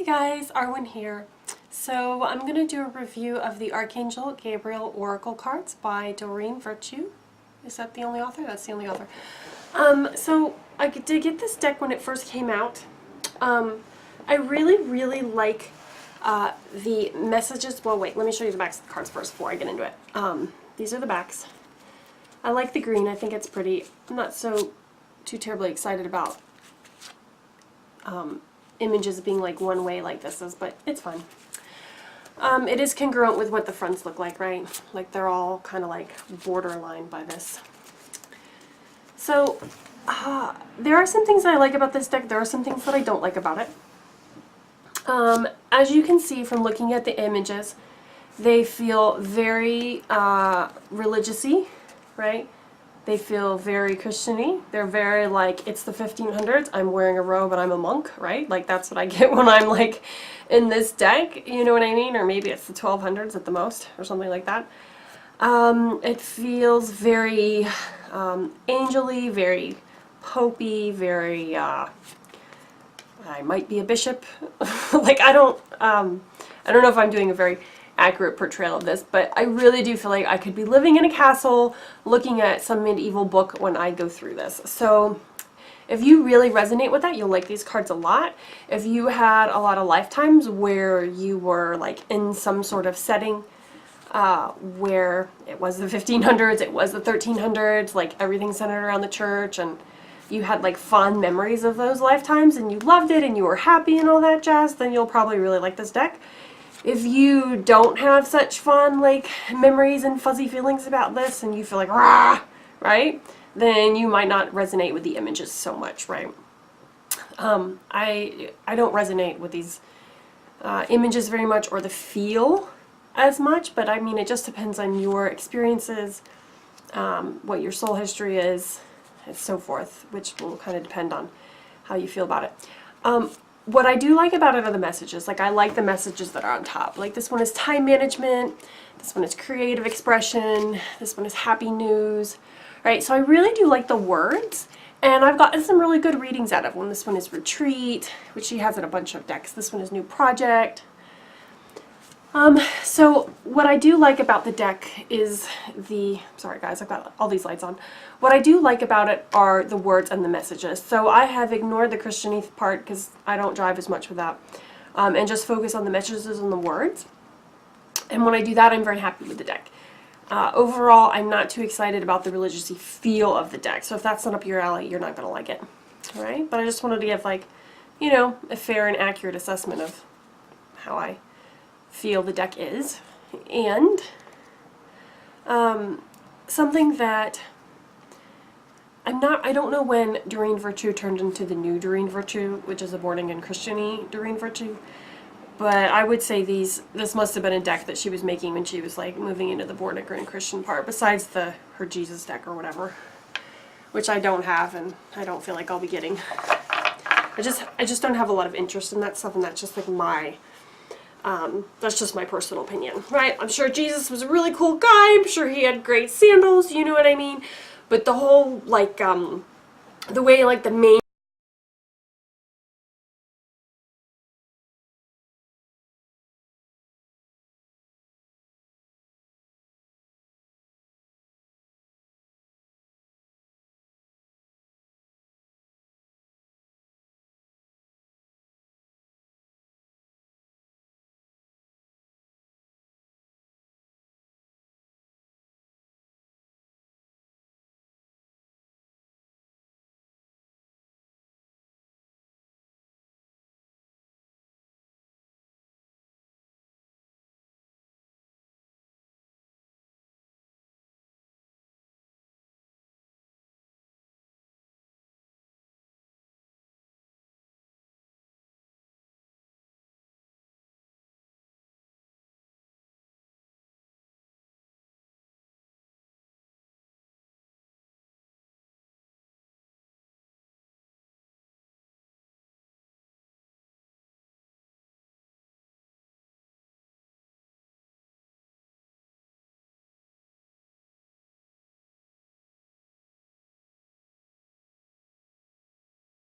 guys, Arwen here. So I'm going to do a review of the Archangel Gabriel Oracle cards by Doreen Virtue. Is that the only author? That's the only author. So I did get this deck when it first came out. I really like the messages. Well, wait, let me show you the backs of the cards first before I get into it. These are the backs. I like the green. I think it's pretty. I'm not too terribly excited about images being like one way like this is, but it's fine. It is congruent with what the fronts look like, right? Like they're all kind of like borderline by this. So there are some things that I like about this deck. There are some things that I don't like about it. As you can see from looking at the images, they feel very religious-y, right? They feel very Christian-y. They're very like, it's the 1500s, I'm wearing a robe and I'm a monk, right? Like that's what I get when I'm like in this deck, you know what I mean? Or maybe it's the 1200s at the most, or something like that. It feels very angel-y, very popey, very, I might be a bishop. Like I don't know if I'm doing a very accurate portrayal of this, but I really do feel like I could be living in a castle looking at some medieval book when I go through this. So if you really resonate with that, you'll like these cards a lot. If you had a lot of lifetimes where you were like in some sort of setting where it was the 1500s, it was the 1300s, like everything centered around the church, and you had like fond memories of those lifetimes and you loved it and you were happy and all that jazz, then you'll probably really like this deck. If you don't have such fond like memories and fuzzy feelings about this and you feel like rah, right, then you might not resonate with the images so much, right? I don't resonate with these images very much, or the feel as much, but I mean it just depends on your experiences, what your soul history is, and so forth, which will kind of depend on how you feel about it. What I do like about it are the messages. Like I like the messages that are on top. Like this one is time management, this one is creative expression, this one is happy news, right? So I really do like the words, and I've gotten some really good readings out of one. This one is retreat, which she has in a bunch of decks. This one is new project. So what I do like about the deck is sorry guys, I've got all these lights on. What I do like about it are the words and the messages. So I have ignored the Christian part because I don't drive as much with that, and just focus on the messages and the words. And when I do that, I'm very happy with the deck. Overall, I'm not too excited about the religious-y feel of the deck. So if that's not up your alley, you're not going to like it. All right? But I just wanted to give like, you know, a fair and accurate assessment of how I feel the deck is. And something that I don't know when Doreen Virtue turned into the new Doreen Virtue, which is a born-again Christian-y Doreen Virtue, but I would say this must have been a deck that she was making when she was like moving into the born-again Christian part, besides her Jesus deck or whatever, which I don't have and I don't feel like I'll be getting. I just don't have a lot of interest in that stuff, and that's just like that's just my personal opinion, right? I'm sure Jesus was a really cool guy. I'm sure he had great sandals, you know what I mean? But the whole, like, the way, like, the main